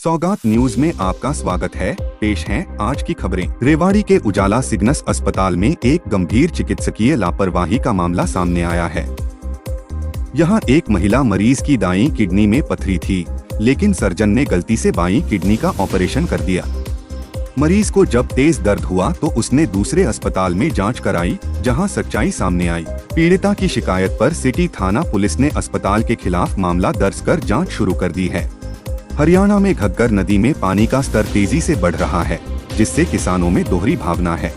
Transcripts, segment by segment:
सौगात न्यूज में आपका स्वागत है। पेश हैं आज की खबरें। रेवाड़ी के उजाला सिग्नस अस्पताल में एक गंभीर चिकित्सकीय लापरवाही का मामला सामने आया है। यहां एक महिला मरीज की दाईं किडनी में पथरी थी, लेकिन सर्जन ने गलती से बाईं किडनी का ऑपरेशन कर दिया। मरीज को जब तेज दर्द हुआ तो उसने दूसरे अस्पताल में जांच कराई, जहां सच्चाई सामने आई। पीड़िता की शिकायत पर सिटी थाना पुलिस ने अस्पताल के खिलाफ मामला दर्ज कर जांच शुरू कर दी है। हरियाणा में घग्गर नदी में पानी का स्तर तेजी से बढ़ रहा है, जिससे किसानों में दोहरी भावना है।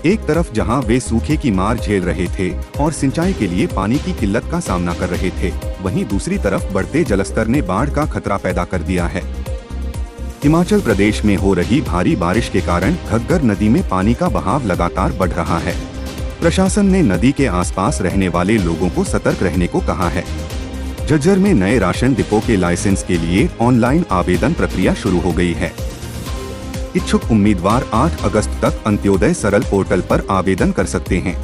एक तरफ जहां वे सूखे की मार झेल रहे थे और सिंचाई के लिए पानी की किल्लत का सामना कर रहे थे, वहीं दूसरी तरफ बढ़ते जलस्तर ने बाढ़ का खतरा पैदा कर दिया है। हिमाचल प्रदेश में हो रही भारी बारिश के कारण घग्गर नदी में पानी का बहाव लगातार बढ़ रहा है। प्रशासन ने नदी के आसपास रहने वाले लोगों को सतर्क रहने को कहा है। झज्जर में नए राशन डिपो के लाइसेंस के लिए ऑनलाइन आवेदन प्रक्रिया शुरू हो गई है। इच्छुक उम्मीदवार 8 अगस्त तक अंत्योदय सरल पोर्टल पर आवेदन कर सकते हैं।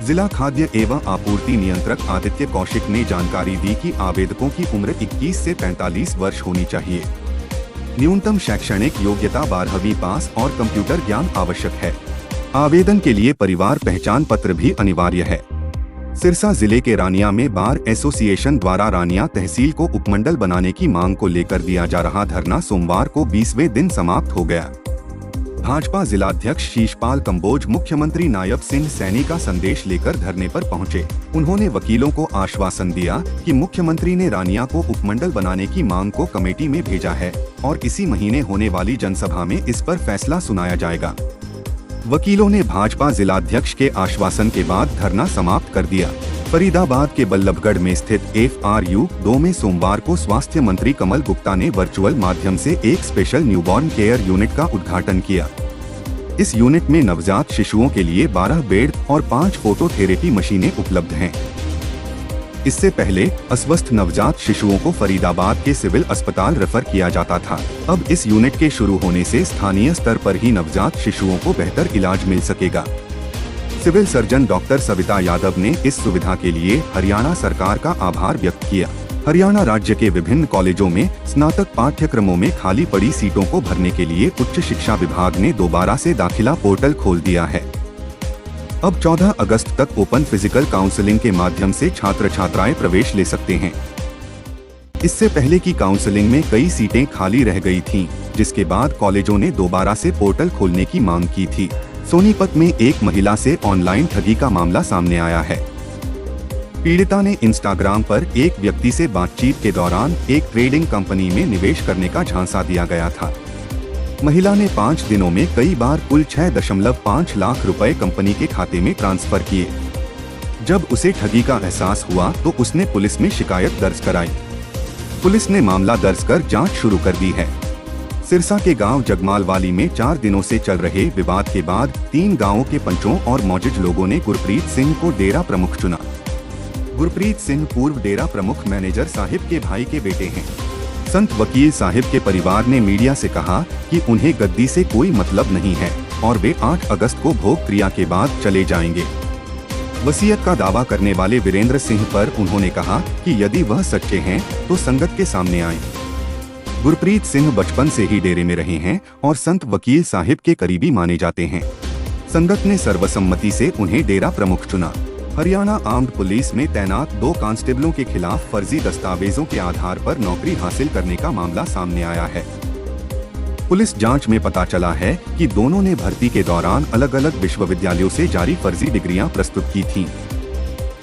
जिला खाद्य एवं आपूर्ति नियंत्रक आदित्य कौशिक ने जानकारी दी कि आवेदकों की उम्र 21 से 45 वर्ष होनी चाहिए। न्यूनतम शैक्षणिक योग्यता 12वीं पास और कंप्यूटर ज्ञान आवश्यक है। आवेदन के लिए परिवार पहचान पत्र भी अनिवार्य है। सिरसा जिले के रानिया में बार एसोसिएशन द्वारा रानिया तहसील को उपमंडल बनाने की मांग को लेकर दिया जा रहा धरना सोमवार को 20वें दिन समाप्त हो गया। भाजपा जिलाध्यक्ष शीशपाल कंबोज मुख्यमंत्री नायब सिंह सैनी का संदेश लेकर धरने पर पहुंचे। उन्होंने वकीलों को आश्वासन दिया कि मुख्यमंत्री ने रानिया को उपमंडल बनाने की मांग को कमेटी में भेजा है और इसी महीने होने वाली जनसभा में इस पर फैसला सुनाया जाएगा। वकीलों ने भाजपा जिलाध्यक्ष के आश्वासन के बाद धरना समाप्त कर दिया। फरीदाबाद के बल्लभगढ़ में स्थित FRU 2 में सोमवार को स्वास्थ्य मंत्री कमल गुप्ता ने वर्चुअल माध्यम से एक स्पेशल न्यूबॉर्न केयर यूनिट का उद्घाटन किया। इस यूनिट में नवजात शिशुओं के लिए 12 बेड और 5 फोटोथेरेपी मशीनें उपलब्ध हैं। इससे पहले अस्वस्थ नवजात शिशुओं को फरीदाबाद के सिविल अस्पताल रेफर किया जाता था। अब इस यूनिट के शुरू होने से स्थानीय स्तर पर ही नवजात शिशुओं को बेहतर इलाज मिल सकेगा। Civil surgeon doctor Savita Yadav ने इस सुविधा के लिए हरियाणा सरकार का आभार व्यक्त किया। हरियाणा राज्य के विभिन्न कॉलेजों में स्नातक पाठ्यक्रमों में खाली पड़ी सीटों को भरने के लिए उच्च शिक्षा विभाग ने दोबारा से दाखिला पोर्टल खोल दिया है। अब 14 अगस्त तक ओपन फिजिकल काउंसलिंग के माध्यम से छात्र छात्राएं प्रवेश ले सकते हैं। इससे पहले की काउंसलिंग में कई सीटें खाली रह गई थीं, जिसके बाद कॉलेजों ने दोबारा से पोर्टल खोलने की मांग की थी। सोनीपत में एक महिला से ऑनलाइन ठगी का मामला सामने आया है। पीड़िता ने इंस्टाग्राम पर एक व्यक्ति से बातचीत के दौरान एक ट्रेडिंग कंपनी में निवेश करने का झांसा दिया गया था। महिला ने 5 दिनों में कई बार कुल 6.5 लाख रुपए कंपनी के खाते में ट्रांसफर किए। जब उसे ठगी का एहसास हुआ तो उसने पुलिस में शिकायत दर्ज कराई। पुलिस ने मामला दर्ज कर जांच शुरू कर दी है। सिरसा के गांव जगमालवाली में 4 दिनों से चल रहे विवाद के बाद 3 गांवों के पंचों और मौजूद लोगों ने गुरप्रीत सिंह को डेरा प्रमुख चुना। गुरप्रीत सिंह पूर्व डेरा प्रमुख मैनेजर साहिब के भाई के बेटे हैं। संत वकील साहिब के परिवार ने मीडिया से कहा कि उन्हें गद्दी से कोई मतलब नहीं है और वे 8 अगस्त को भोग क्रिया के बाद चले जाएंगे। वसीयत का दावा करने वाले वीरेंद्र सिंह पर उन्होंने कहा कि यदि वह सच्चे हैं तो संगत के सामने आएं। गुरप्रीत सिंह बचपन से ही डेरे में रहे हैं और संत वकील साहिब के करीबी माने जाते हैं। संगत ने सर्वसम्मति से उन्हें डेरा प्रमुख चुना। हरियाणा आर्म्ड पुलिस में तैनात 2 कांस्टेबलों के खिलाफ फर्जी दस्तावेजों के आधार पर नौकरी हासिल करने का मामला सामने आया है। पुलिस जांच में पता चला है कि दोनों ने भर्ती के दौरान अलग अलग विश्वविद्यालयों से जारी फर्जी डिग्रियां प्रस्तुत की थीं।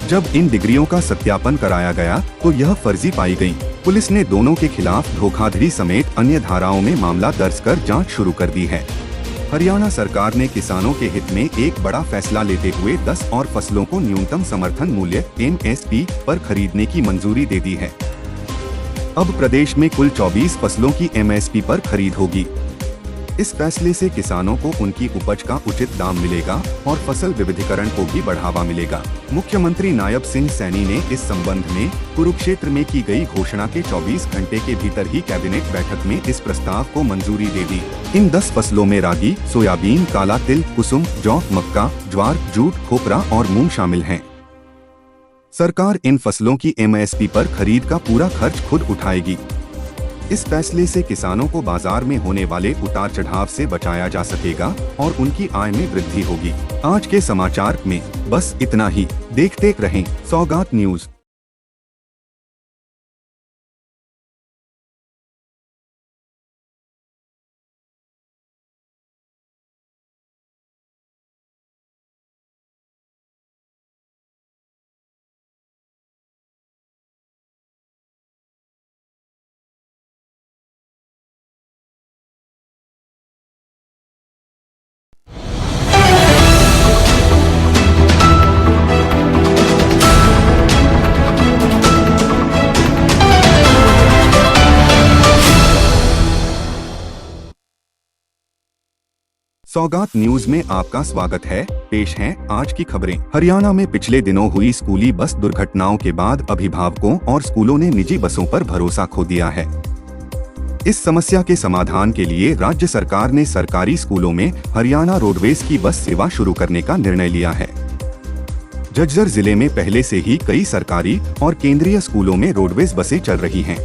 जब इन डिग्रियों का सत्यापन कराया गया तो यह फर्जी पाई गयी। पुलिस ने दोनों के खिलाफ धोखाधड़ी समेत अन्य धाराओं में मामला दर्ज कर जाँच शुरू कर दी है। हरियाणा सरकार ने किसानों के हित में एक बड़ा फैसला लेते हुए 10 और फसलों को न्यूनतम समर्थन मूल्य MSP पर खरीदने की मंजूरी दे दी है। अब प्रदेश में कुल 24 फसलों की MSP पर खरीद होगी। इस फैसले से किसानों को उनकी उपज का उचित दाम मिलेगा और फसल विविधीकरण को भी बढ़ावा मिलेगा। मुख्यमंत्री नायब सिंह सैनी ने इस संबंध में कुरुक्षेत्र में की गई घोषणा के 24 घंटे के भीतर ही कैबिनेट बैठक में इस प्रस्ताव को मंजूरी दे दी। इन 10 फसलों में रागी, सोयाबीन, काला तिल, कुसुम, जौ, मक्का, ज्वार, जूट, खोपरा और मूंग शामिल हैं। सरकार इन फसलों की MSP पर खरीद का पूरा खर्च खुद उठाएगी। इस फैसले से किसानों को बाजार में होने वाले उतार चढ़ाव से बचाया जा सकेगा और उनकी आय में वृद्धि होगी। आज के समाचार में बस इतना ही। देखते रहें सौगात न्यूज। सौगात न्यूज में आपका स्वागत है। पेश हैं आज की खबरें। हरियाणा में पिछले दिनों हुई स्कूली बस दुर्घटनाओं के बाद अभिभावकों और स्कूलों ने निजी बसों पर भरोसा खो दिया है। इस समस्या के समाधान के लिए राज्य सरकार ने सरकारी स्कूलों में हरियाणा रोडवेज की बस सेवा शुरू करने का निर्णय लिया है। झज्जर जिले में पहले से ही कई सरकारी और केंद्रीय स्कूलों में रोडवेज बसें चल रही हैं।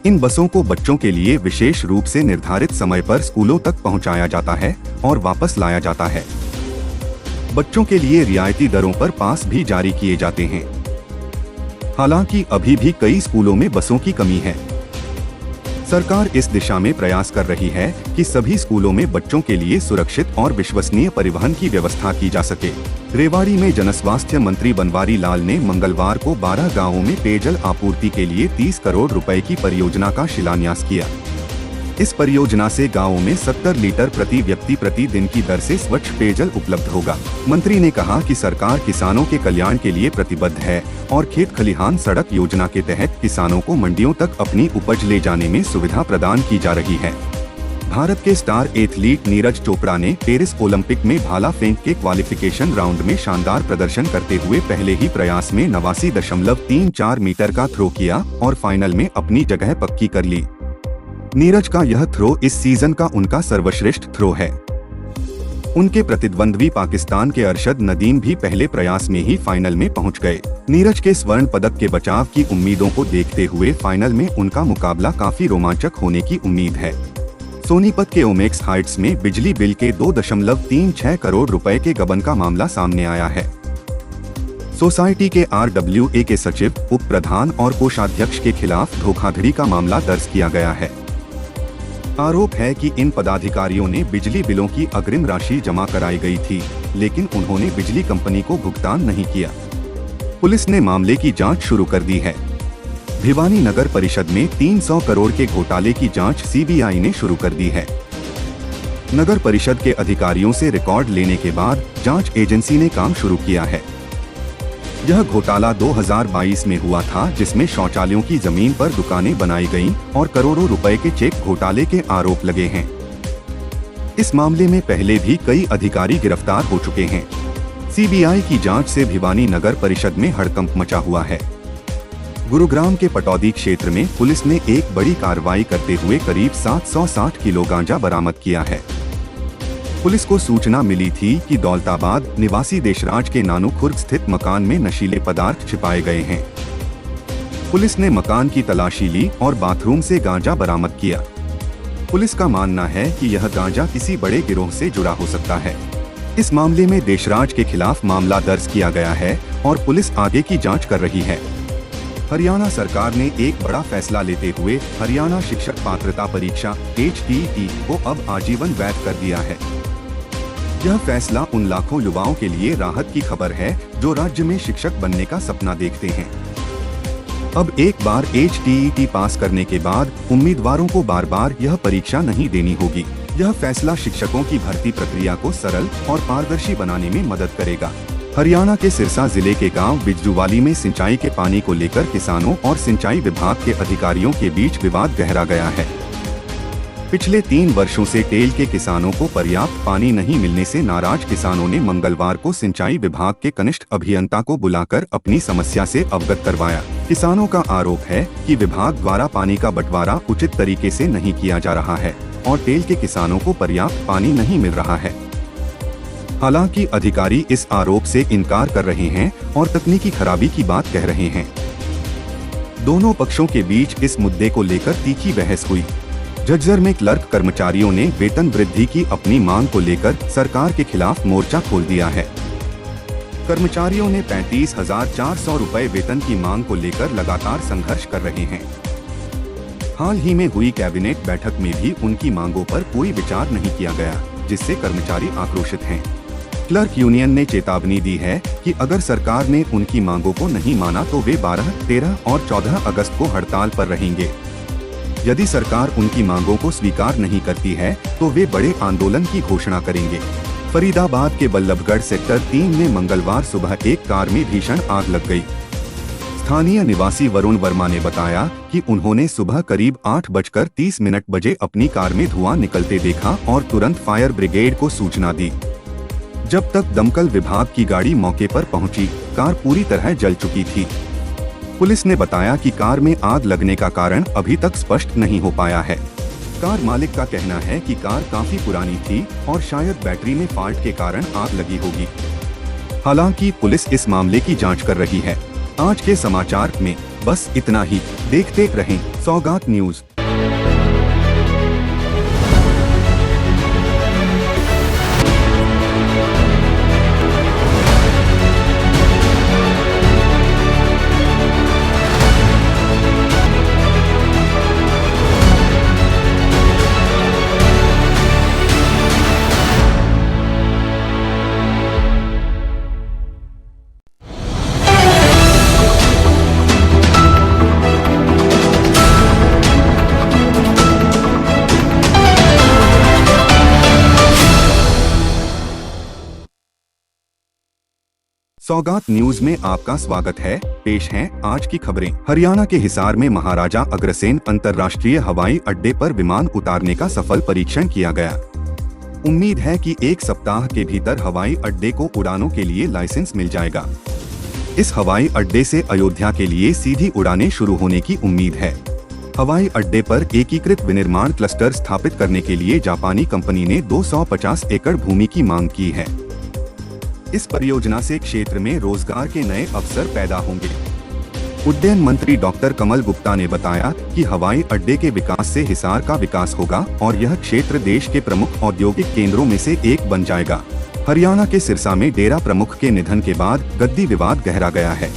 इन बसों को बच्चों के लिए विशेष रूप से निर्धारित समय पर स्कूलों तक पहुंचाया जाता है और वापस लाया जाता है। बच्चों के लिए रियायती दरों पर पास भी जारी किए जाते हैं। हालांकि अभी भी कई स्कूलों में बसों की कमी है। सरकार इस दिशा में प्रयास कर रही है कि सभी स्कूलों में बच्चों के लिए सुरक्षित और विश्वसनीय परिवहन की व्यवस्था की जा सके। रेवाड़ी में जनस्वास्थ्य मंत्री बनवारी लाल ने मंगलवार को 12 गांवों में पेयजल आपूर्ति के लिए 30 करोड़ रुपए की परियोजना का शिलान्यास किया। इस परियोजना से गांवों में 70 लीटर प्रति व्यक्ति प्रति दिन की दर से स्वच्छ पेयजल उपलब्ध होगा। मंत्री ने कहा कि सरकार किसानों के कल्याण के लिए प्रतिबद्ध है और खेत खलिहान सड़क योजना के तहत किसानों को मंडियों तक अपनी उपज ले जाने में सुविधा प्रदान की जा रही है। भारत के स्टार एथलीट नीरज चोपड़ा ने पेरिस ओलंपिक में भाला फेंक के क्वालिफिकेशन राउंड में शानदार प्रदर्शन करते हुए पहले ही प्रयास में 89.34 मीटर का थ्रो किया और फाइनल में अपनी जगह पक्की कर ली। नीरज का यह थ्रो इस सीजन का उनका सर्वश्रेष्ठ थ्रो है। उनके प्रतिद्वंद्वी पाकिस्तान के अरशद नदीम भी पहले प्रयास में ही फाइनल में पहुंच गए। नीरज के स्वर्ण पदक के बचाव की उम्मीदों को देखते हुए फाइनल में उनका मुकाबला काफी रोमांचक होने की उम्मीद है। सोनीपत के ओमेक्स हाइट्स में बिजली बिल के 2.36 करोड़ रुपए के गबन का मामला सामने आया है। सोसाइटी के RWA के सचिव, उप प्रधान और कोषाध्यक्ष के खिलाफ धोखाधड़ी का मामला दर्ज किया गया है। आरोप है कि इन पदाधिकारियों ने बिजली बिलों की अग्रिम राशि जमा कराई गई थी, लेकिन उन्होंने बिजली कंपनी को भुगतान नहीं किया। पुलिस ने मामले की जांच शुरू कर दी है। भिवानी नगर परिषद में 300 करोड़ के घोटाले की जांच CBI ने शुरू कर दी है। नगर परिषद के अधिकारियों से रिकॉर्ड लेने के बाद जांच एजेंसी ने काम शुरू किया है। यह घोटाला 2022 में हुआ था, जिसमें शौचालयों की जमीन पर दुकानें बनाई गईं और करोड़ों रुपए के चेक घोटाले के आरोप लगे हैं। इस मामले में पहले भी कई अधिकारी गिरफ्तार हो चुके हैं। CBI की जांच से भिवानी नगर परिषद में हड़कंप मचा हुआ है। गुरुग्राम के पटौदी क्षेत्र में पुलिस ने एक बड़ी कार्रवाई करते हुए करीब 760 किलो गांजा बरामद किया है। पुलिस को सूचना मिली थी कि दौलताबाद निवासी देशराज के नानू खुर्द स्थित मकान में नशीले पदार्थ छिपाए गए हैं। पुलिस ने मकान की तलाशी ली और बाथरूम से गांजा बरामद किया। पुलिस का मानना है कि यह गांजा किसी बड़े गिरोह से जुड़ा हो सकता है। इस मामले में देशराज के खिलाफ मामला दर्ज किया गया है और पुलिस आगे की जांच कर रही है। हरियाणा सरकार ने एक बड़ा फैसला लेते हुए हरियाणा शिक्षक पात्रता परीक्षा HTE को अब आजीवन वैध कर दिया है। यह फैसला उन लाखों युवाओं के लिए राहत की खबर है जो राज्य में शिक्षक बनने का सपना देखते हैं। अब एक बार HTE पास करने के बाद उम्मीदवारों को बार बार यह परीक्षा नहीं देनी होगी। यह फैसला शिक्षकों की भर्ती प्रक्रिया को सरल और पारदर्शी बनाने में मदद करेगा। हरियाणा के सिरसा जिले के गांव बिजजूवाली में सिंचाई के पानी को लेकर किसानों और सिंचाई विभाग के अधिकारियों के बीच विवाद गहरा गया है। पिछले 3 वर्षों से टेल के किसानों को पर्याप्त पानी नहीं मिलने से नाराज किसानों ने मंगलवार को सिंचाई विभाग के कनिष्ठ अभियंता को बुलाकर अपनी समस्या से अवगत करवाया। किसानों का आरोप है कि विभाग द्वारा पानी का बंटवारा उचित तरीके से नहीं किया जा रहा है और टेल के किसानों को पर्याप्त पानी नहीं मिल रहा है। हालांकि अधिकारी इस आरोप से इनकार कर रहे हैं और तकनीकी खराबी की बात कह रहे हैं। दोनों पक्षों के बीच इस मुद्दे को लेकर तीखी बहस हुई। झज्जर में क्लर्क कर्मचारियों ने वेतन वृद्धि की अपनी मांग को लेकर सरकार के खिलाफ मोर्चा खोल दिया है। कर्मचारियों ने 35,400 रुपए वेतन की मांग को लेकर लगातार संघर्ष कर रहे हैं। हाल ही में हुई कैबिनेट बैठक में भी उनकी मांगों पर कोई विचार नहीं किया गया, जिससे कर्मचारी आक्रोशित हैं। क्लर्क यूनियन ने चेतावनी दी है कि अगर सरकार ने उनकी मांगों को नहीं माना तो वे 12, 13 और 14 अगस्त को हड़ताल पर रहेंगे। यदि सरकार उनकी मांगों को स्वीकार नहीं करती है तो वे बड़े आंदोलन की घोषणा करेंगे। फरीदाबाद के बल्लभगढ़ सेक्टर 3 में मंगलवार सुबह एक कार में भीषण आग लग गई। स्थानीय निवासी वरुण वर्मा ने बताया कि उन्होंने सुबह करीब 8:30 बजे अपनी कार में धुआं निकलते देखा और तुरंत फायर ब्रिगेड को सूचना दी। जब तक दमकल विभाग की गाड़ी मौके पर पहुंची, कार पूरी तरह जल चुकी थी। पुलिस ने बताया कि कार में आग लगने का कारण अभी तक स्पष्ट नहीं हो पाया है। कार मालिक का कहना है कि कार काफी पुरानी थी और शायद बैटरी में फॉल्ट के कारण आग लगी होगी। हालांकि पुलिस इस मामले की जांच कर रही है। आज के समाचार में बस इतना ही। देखते रहें सौगात न्यूज। सौगात न्यूज में आपका स्वागत है। पेश हैं आज की खबरें। हरियाणा के हिसार में महाराजा अग्रसेन अंतर्राष्ट्रीय हवाई अड्डे पर विमान उतारने का सफल परीक्षण किया गया। उम्मीद है कि एक सप्ताह के भीतर हवाई अड्डे को उड़ानों के लिए लाइसेंस मिल जाएगा। इस हवाई अड्डे से अयोध्या के लिए सीधी उड़ानें शुरू होने की उम्मीद है। हवाई अड्डे पर एकीकृत विनिर्माण क्लस्टर स्थापित करने के लिए जापानी कंपनी ने 250 एकड़ भूमि की मांग की है। इस परियोजना से क्षेत्र में रोजगार के नए अवसर पैदा होंगे। उड्डयन मंत्री डॉक्टर कमल गुप्ता ने बताया कि हवाई अड्डे के विकास से हिसार का विकास होगा और यह क्षेत्र देश के प्रमुख औद्योगिक केंद्रों में से एक बन जाएगा। हरियाणा के सिरसा में डेरा प्रमुख के निधन के बाद गद्दी विवाद गहरा गया है।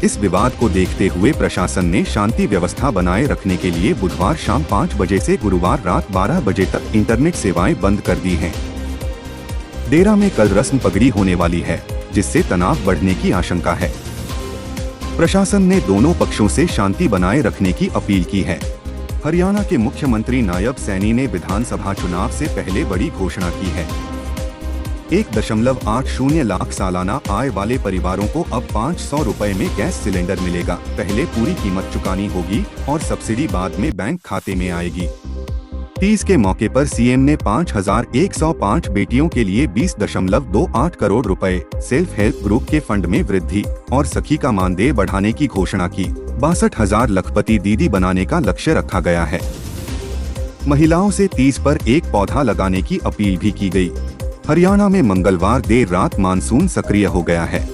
इस विवाद को देखते हुए प्रशासन ने शांति व्यवस्था बनाए रखने के लिए बुधवार शाम 5 बजे से गुरुवार रात 12 बजे तक इंटरनेट सेवाएं बंद कर दी हैं। डेरा में कल रस्म पगड़ी होने वाली है, जिससे तनाव बढ़ने की आशंका है। प्रशासन ने दोनों पक्षों से शांति बनाए रखने की अपील की है। हरियाणा के मुख्यमंत्री नायब सैनी ने विधानसभा चुनाव से पहले बड़ी घोषणा की है। 1.80 लाख सालाना आय वाले परिवारों को अब 500 रुपए में गैस सिलेंडर मिलेगा। पहले पूरी कीमत चुकानी होगी और सब्सिडी बाद में बैंक खाते में आएगी। 30 के मौके पर सीएम ने 5,105 बेटियों के लिए 20.28 करोड़ रुपए, सेल्फ हेल्प ग्रुप के फंड में वृद्धि और सखी का मानदेय बढ़ाने की घोषणा की। 62,000 लखपति दीदी बनाने का लक्ष्य रखा गया है। महिलाओं से 30 पर एक पौधा लगाने की अपील भी की गई। हरियाणा में मंगलवार देर रात मानसून सक्रिय हो गया है।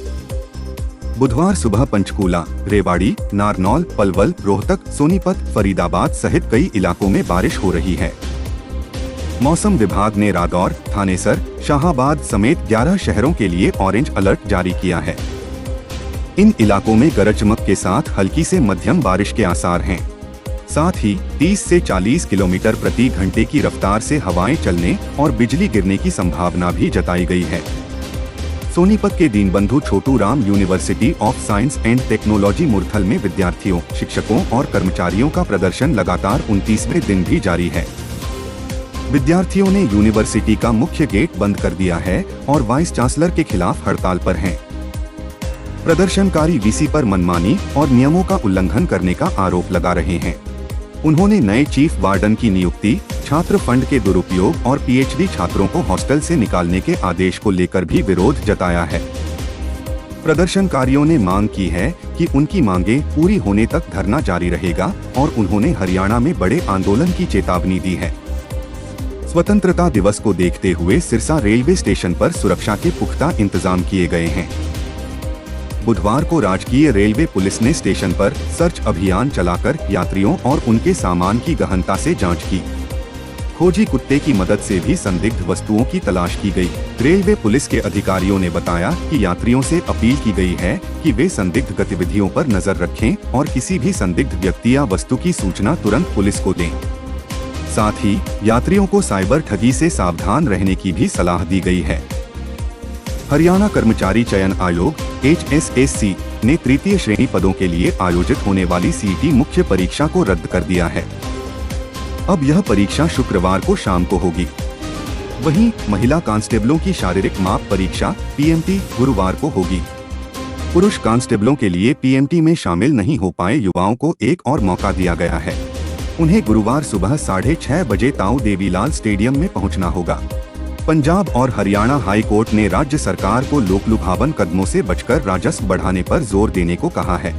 बुधवार सुबह पंचकूला, रेवाड़ी, नारनौल, पलवल, रोहतक, सोनीपत, फरीदाबाद सहित कई इलाकों में बारिश हो रही है। मौसम विभाग ने रादौर, थानेसर, शाहाबाद समेत 11 शहरों के लिए ऑरेंज अलर्ट जारी किया है। इन इलाकों में गरज चमक के साथ हल्की से मध्यम बारिश के आसार हैं। साथ ही 30 से 40 किलोमीटर प्रति घंटे की रफ्तार से हवाएं चलने और बिजली गिरने की संभावना भी जताई गई है। सोनीपत के Deenbandhu Chhotu Ram university of science and technology Murthal में विद्यार्थियों, शिक्षकों और कर्मचारियों का प्रदर्शन लगातार 29वें दिन भी जारी है। विद्यार्थियों ने यूनिवर्सिटी का मुख्य गेट बंद कर दिया है और वाइस चांसलर के खिलाफ हड़ताल पर हैं। प्रदर्शनकारी वीसी पर मनमानी और नियमों का उल्लंघन करने का आरोप लगा रहे हैं। उन्होंने नए चीफ वार्डन की नियुक्ति, छात्र फंड के दुरुपयोग और पीएचडी छात्रों को हॉस्टल से निकालने के आदेश को लेकर भी विरोध जताया है। प्रदर्शनकारियों ने मांग की है कि उनकी मांगें पूरी होने तक धरना जारी रहेगा और उन्होंने हरियाणा में बड़े आंदोलन की चेतावनी दी है। स्वतंत्रता दिवस को देखते हुए सिरसा रेलवे स्टेशन पर सुरक्षा के पुख्ता इंतजाम किए गए हैं। बुधवार को राजकीय रेलवे पुलिस ने स्टेशन पर सर्च अभियान चलाकर यात्रियों और उनके सामान की गहनता से जांच की। खोजी कुत्ते की मदद से भी संदिग्ध वस्तुओं की तलाश की गई। रेलवे पुलिस के अधिकारियों ने बताया कि यात्रियों से अपील की गई है कि वे संदिग्ध गतिविधियों पर नजर रखें और किसी भी संदिग्ध व्यक्ति या वस्तु की सूचना तुरंत पुलिस को दें। साथ ही यात्रियों को साइबर ठगी से सावधान रहने की भी सलाह दी गई है। हरियाणा कर्मचारी चयन आयोग HSSC ने तृतीय श्रेणी पदों के लिए आयोजित होने वाली CET मुख्य परीक्षा को रद्द कर दिया है। अब यह परीक्षा शुक्रवार को शाम को होगी। वहीं महिला कांस्टेबलों की शारीरिक माप परीक्षा PMT गुरुवार को होगी। पुरुष कांस्टेबलों के लिए PMT में शामिल नहीं हो पाए युवाओं को एक और मौका दिया गया है। उन्हें गुरुवार सुबह 6:30 बजे ताऊ देवीलाल स्टेडियम में पहुंचना होगा। पंजाब और हरियाणा हाई कोर्ट ने राज्य सरकार को लोकलुभावन कदमों से बचकर राजस्व बढ़ाने पर जोर देने को कहा है।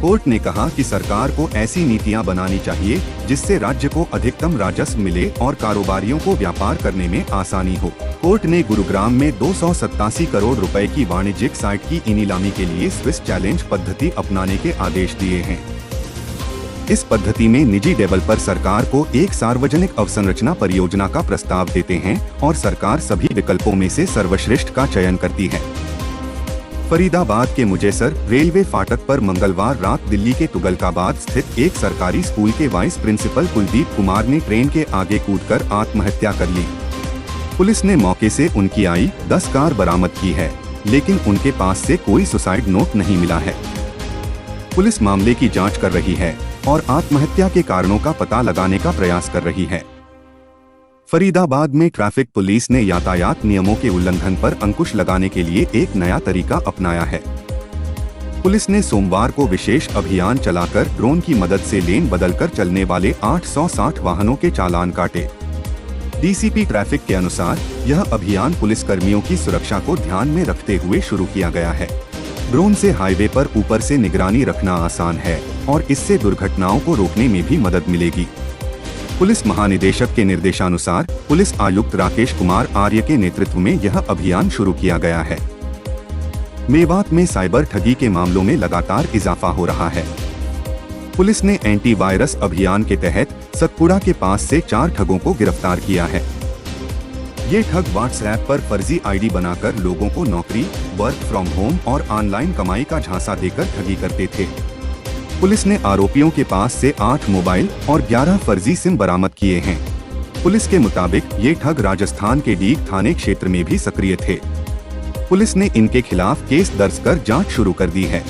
कोर्ट ने कहा कि सरकार को ऐसी नीतियां बनानी चाहिए जिससे राज्य को अधिकतम राजस्व मिले और कारोबारियों को व्यापार करने में आसानी हो। कोर्ट ने गुरुग्राम में 287 करोड़ रुपए की वाणिज्यिक साइट की नीलामी के लिए स्विस चैलेंज पद्धति अपनाने के आदेश दिए हैं। इस पद्धति में निजी डेवलपर सरकार को एक सार्वजनिक अवसंरचना परियोजना का प्रस्ताव देते हैं और सरकार सभी विकल्पों में से सर्वश्रेष्ठ का चयन करती है। फरीदाबाद के मुजेसर रेलवे फाटक पर मंगलवार रात दिल्ली के तुगलकाबाद स्थित एक सरकारी स्कूल के वाइस प्रिंसिपल कुलदीप कुमार ने ट्रेन के आगे कूदकर आत्महत्या कर ली। पुलिस ने मौके से उनकी i-10 कार बरामद की है, लेकिन उनके पास से कोई सुसाइड नोट नहीं मिला है। पुलिस मामले की जांच कर रही है और आत्महत्या के कारणों का पता लगाने का प्रयास कर रही है। फरीदाबाद में ट्रैफिक पुलिस ने यातायात नियमों के उल्लंघन पर अंकुश लगाने के लिए एक नया तरीका अपनाया है। पुलिस ने सोमवार को विशेष अभियान चलाकर ड्रोन की मदद से लेन बदलकर चलने वाले 860 वाहनों के चालान काटे। DCP ट्रैफिक के अनुसार यह अभियान पुलिस कर्मियों की सुरक्षा को ध्यान में रखते हुए शुरू किया गया है। ड्रोन से हाईवे पर ऊपर से निगरानी रखना आसान है और इससे दुर्घटनाओं को रोकने में भी मदद मिलेगी। पुलिस महानिदेशक के निर्देशानुसार पुलिस आयुक्त राकेश कुमार आर्य के नेतृत्व में यह अभियान शुरू किया गया है। मेवात में साइबर ठगी के मामलों में लगातार इजाफा हो रहा है। पुलिस ने एंटी वायरस अभियान के तहत सतपुड़ा के पास से 4 ठगों को गिरफ्तार किया है। ये ठग व्हाट्सएप पर फर्जी ID बनाकर लोगों को नौकरी, वर्क फ्रॉम होम और ऑनलाइन कमाई का झांसा देकर ठगी करते थे। पुलिस ने आरोपियों के पास से 8 मोबाइल और 11 फर्जी सिम बरामद किए हैं। पुलिस के मुताबिक ये ठग राजस्थान के डीग थाने क्षेत्र में भी सक्रिय थे। पुलिस ने इनके खिलाफ केस दर्ज कर जांच शुरू कर दी है।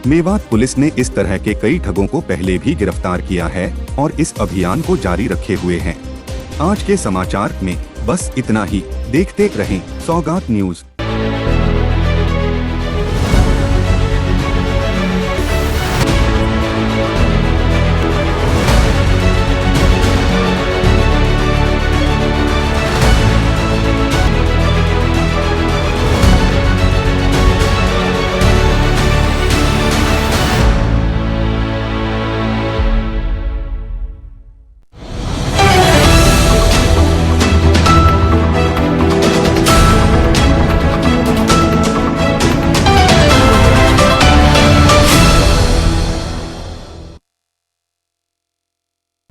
मेवात पुलिस ने इस तरह के कई ठगों को पहले भी गिरफ्तार किया है और इस अभियान को जारी रखे हुए हैं। आज के समाचार में बस इतना ही। देखते रहें सौगात न्यूज।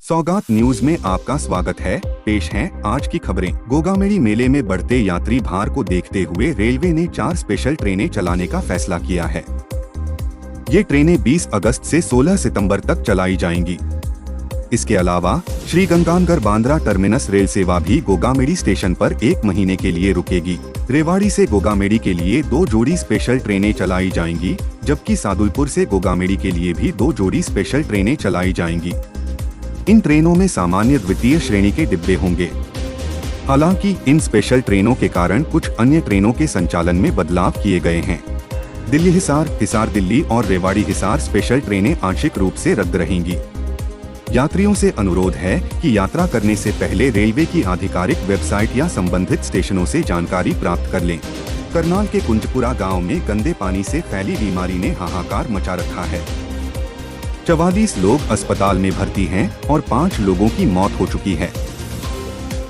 सौगात न्यूज में आपका स्वागत है। पेश हैं आज की खबरें। गोगामेड़ी मेले में बढ़ते यात्री भार को देखते हुए रेलवे ने 4 स्पेशल ट्रेनें चलाने का फैसला किया है। ये ट्रेनें 20 अगस्त से 16 सितंबर तक चलाई जाएंगी। इसके अलावा श्रीगंगानगर बांद्रा टर्मिनस रेल सेवा भी गोगामेड़ी स्टेशन पर 1 महीने के लिए रुकेगी। रेवाड़ी से गोगामेड़ी के लिए 2 जोड़ी स्पेशल ट्रेनें चलाई जाएंगी, जबकि सादुलपुर से गोगामेड़ी के लिए भी 2 जोड़ी स्पेशल ट्रेनें चलाई जाएंगी। इन ट्रेनों में सामान्य द्वितीय श्रेणी के डिब्बे होंगे। हालांकि इन स्पेशल ट्रेनों के कारण कुछ अन्य ट्रेनों के संचालन में बदलाव किए गए हैं। दिल्ली हिसार, हिसार दिल्ली और रेवाड़ी हिसार स्पेशल ट्रेनें आंशिक रूप से रद्द रहेंगी। यात्रियों से अनुरोध है कि यात्रा करने से पहले रेलवे की आधिकारिक वेबसाइट या संबंधित स्टेशनों से जानकारी प्राप्त कर लें। करनाल के कुंजपुरा गांव में गंदे पानी से फैली बीमारी ने हाहाकार मचा रखा है। 44 लोग अस्पताल में भर्ती हैं और 5 लोगों की मौत हो चुकी है।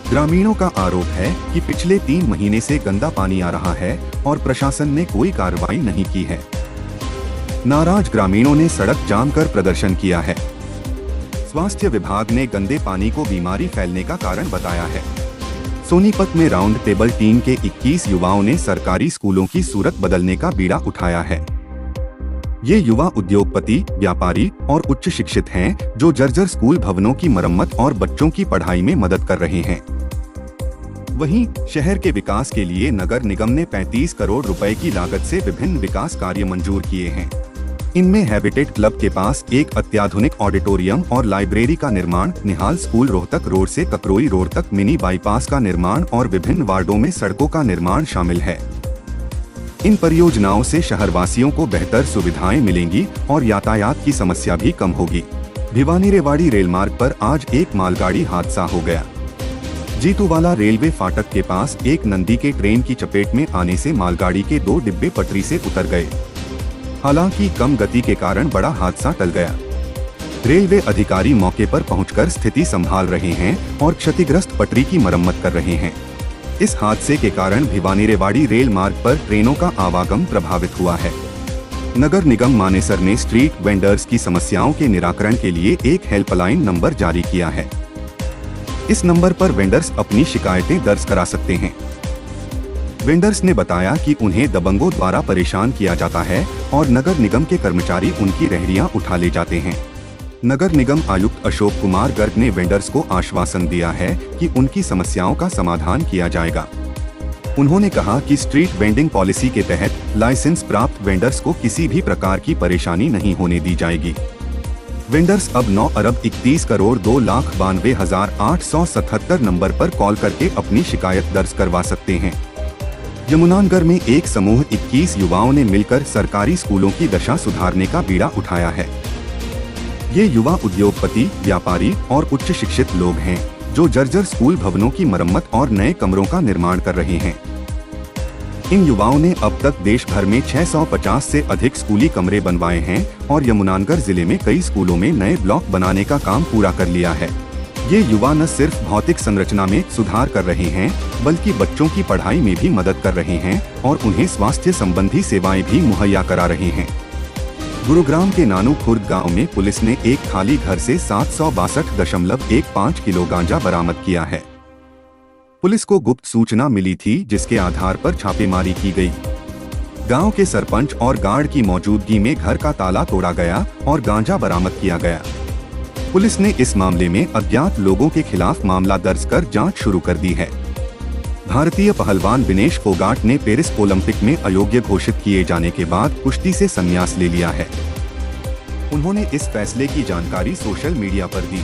ग्रामीणों का आरोप है कि पिछले 3 महीने से गंदा पानी आ रहा है और प्रशासन ने कोई कार्रवाई नहीं की है। नाराज ग्रामीणों ने सड़क जाम कर प्रदर्शन किया है। स्वास्थ्य विभाग ने गंदे पानी को बीमारी फैलने का कारण बताया है। सोनीपत में राउंड टेबल टीम के 21 युवाओं ने सरकारी स्कूलों की सूरत बदलने का बीड़ा उठाया है। ये युवा उद्योगपति, व्यापारी और उच्च शिक्षित हैं, जो जर्जर स्कूल भवनों की मरम्मत और बच्चों की पढ़ाई में मदद कर रहे हैं। वहीं शहर के विकास के लिए नगर निगम ने 35 करोड़ रुपए की लागत से विभिन्न विकास कार्य मंजूर किए हैं। इनमें हैबिटेट क्लब के पास एक अत्याधुनिक ऑडिटोरियम और लाइब्रेरी का निर्माण, निहाल स्कूल रोहतक रोड से ककरोई रोड तक मिनी बाईपास का निर्माण और विभिन्न वार्डों में सड़कों का निर्माण शामिल है। इन परियोजनाओं से शहरवासियों को बेहतर सुविधाएं मिलेंगी और यातायात की समस्या भी कम होगी। भिवानी रेवाड़ी रेल मार्ग पर आज एक मालगाड़ी हादसा हो गया। जीतूवाला रेलवे फाटक के पास एक नंदी के ट्रेन की चपेट में आने से मालगाड़ी के 2 डिब्बे पटरी से उतर गए। हालांकि कम गति के कारण बड़ा हादसा टल गया। रेलवे अधिकारी मौके पर पहुंचकर स्थिति संभाल रहे हैं और क्षतिग्रस्त पटरी की मरम्मत कर रहे हैं। इस हादसे के कारण भिवानी रेवाड़ी रेल मार्ग पर ट्रेनों का आवागमन प्रभावित हुआ है। नगर निगम मानेसर ने स्ट्रीट वेंडर्स की समस्याओं के निराकरण के लिए एक हेल्पलाइन नंबर जारी किया है। इस नंबर पर वेंडर्स अपनी शिकायतें दर्ज करा सकते हैं। वेंडर्स ने बताया कि उन्हें दबंगों द्वारा परेशान किया जाता है और नगर निगम के कर्मचारी उनकी रेहड़ियां उठा ले जाते हैं। नगर निगम आयुक्त अशोक कुमार गर्ग ने वेंडर्स को आश्वासन दिया है कि उनकी समस्याओं का समाधान किया जाएगा। उन्होंने कहा कि स्ट्रीट वेंडिंग पॉलिसी के तहत लाइसेंस प्राप्त वेंडर्स को किसी भी प्रकार की परेशानी नहीं होने दी जाएगी। वेंडर्स अब 9,21,02,92,877 नंबर पर कॉल करके अपनी शिकायत दर्ज करवा सकते हैं। यमुनानगर में एक समूह 21 युवाओं ने मिलकर सरकारी स्कूलों की दशा सुधारने का बीड़ा उठाया है। ये युवा उद्योगपति, व्यापारी और उच्च शिक्षित लोग हैं, जो जर्जर स्कूल भवनों की मरम्मत और नए कमरों का निर्माण कर रहे हैं। इन युवाओं ने अब तक देश भर में 650 से अधिक स्कूली कमरे बनवाए हैं और यमुनानगर जिले में कई स्कूलों में नए ब्लॉक बनाने का काम पूरा कर लिया है। ये युवा न सिर्फ भौतिक संरचना में सुधार कर रहे हैं, बल्कि बच्चों की पढ़ाई में भी मदद कर रहे हैं और उन्हें स्वास्थ्य संबंधी सेवाएं भी मुहैया करा रहे हैं। गुरुग्राम के नानू खुर्द गांव में पुलिस ने एक खाली घर से 762.15 किलो गांजा बरामद किया है। पुलिस को गुप्त सूचना मिली थी, जिसके आधार पर छापेमारी की गई। गांव के सरपंच और गार्ड की मौजूदगी में घर का ताला तोड़ा गया और गांजा बरामद किया गया। पुलिस ने इस मामले में अज्ञात लोगों के खिलाफ मामला दर्ज कर जांच शुरू कर दी है। भारतीय पहलवान विनेश फोगाट ने पेरिस ओलंपिक में अयोग्य घोषित किए जाने के बाद कुश्ती से संन्यास ले लिया है। उन्होंने इस फैसले की जानकारी सोशल मीडिया पर दी।